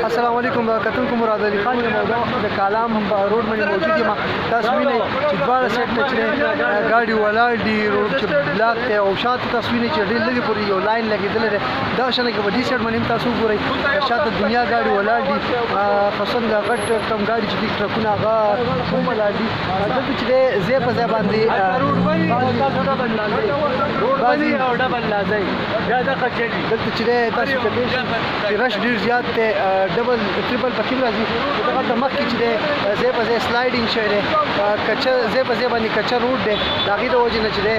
السلام علیکم کتونکو مراد علي خان یم او د کالام روډ باندې موجود یم. تاسو وینئ چې دواړه سایډ ته چې ګاډي ولاړ دي، روډ چې بلاک دی او شاته تاسو وینئ چې ډېر لرې پورې یو لاین لګېدلی دی. دغه شانې که په دې سایډ باندې هم تاسو وګورئ شاته دنیا ګاډي ولاړ دي، خصوصا د غټ کم ګاډي چې دي ټرکونه هغه هم ولاړ دي. دلته چې دی ځای په ځای باندې دلته چې دی تاسو کتلی شئ چې رش ډېر زیات دی، ډبل ټریپل پکې هم راځي. دغه ته مخکې چې دی ځای په ځای سلایډینګ شوی دی، ځای په ځای باندې کچه روډ دی. د هغې د وجې نه چې دی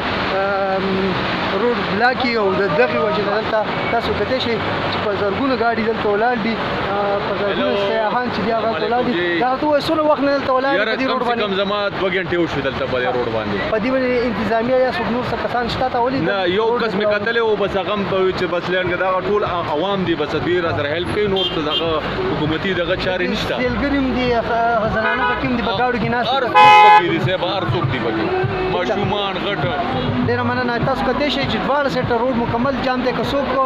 روډ بلاک وي او د دغې وجې نه دلته تاسو کتلی شئ چې په زرګونو ګاډي دلته ولاړ دي، په زرګونو سیاحان چې دي هغه هلته ولاړ دي. دا ورته ووایه څومره وخت نه دلته ولاړ دي په دې روډ باندې؟ کم زما 2 غنټې وشوې دلته په دې روډ باندې. په دې باندې انتظامیه یا څوک نور څه کسان شته تا ولیدل؟ نه، یو کس مې کتلی و، بس هغه هم به وي چې بس لینډ کې دغه ټول عوام دي، بس دوی را سره هیلپ کوي، نور څه دغه حکومتي دغه چارې نشته. سیلګري هم دي، زنانه پکې هم دي، په ګاډو کې ناست هر څوک پکې دي صاحب، هر څوک دي پکې، ماشومان غټ. ډېره مننه. تاسو کتلی شئ چې دواړه سایډ ته روډ مکمل جام دی. که څوک په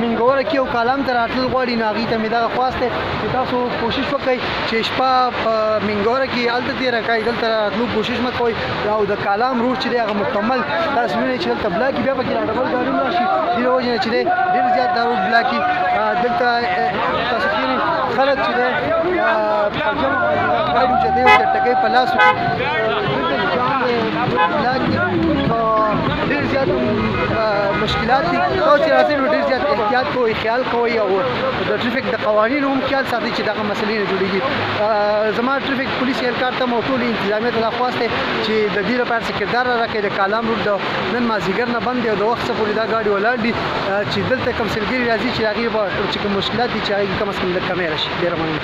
منګوره کې او کالام ته راتلل غواړي نو هغوی ته مې دغه خواست دی چې تاسو کوشش وکړئ چې شپه په منګوره کې هلته تېره کړئ، دلته راتلو کوشش مه کوئ. او د کالام روډ چې دی هغه مکمل تاسو وینئ چې دلته بلاک وي، بیا پکې را ډبل ګاډي هم راشي. دې د وجې نه چې دی ډېر زیات دا روډ بلاک وي. دلته تاسو وینئ خلک چې دی په جمع ګاډي چې دی چټکۍ په لاس وکړي، بلاک وي، ډېر زیات مشکلات دي. تاسو چې راځئ نو ډېر زیات احتیاط کوئ، خیال کوئ او د ټریفیک د قوانینو هم خیال ساتئ چې دغه مسلې نه جوړېږي. زما ټریفیک پولیس اهلکار ته او ټولې انتظامیه ته دا خواست دی چې د دې لپاره څه کردار را راکړي. د کالام روډ د نن مازدیګر نه بند دی او د وخت څخه پورې دا ګاډي ولاړ دي چې دلته کوم سیلګري راځي چې د هغې چې کوم مشکلات دي چې هغې کم از کم لږ کمی راشي. ډېره مننه.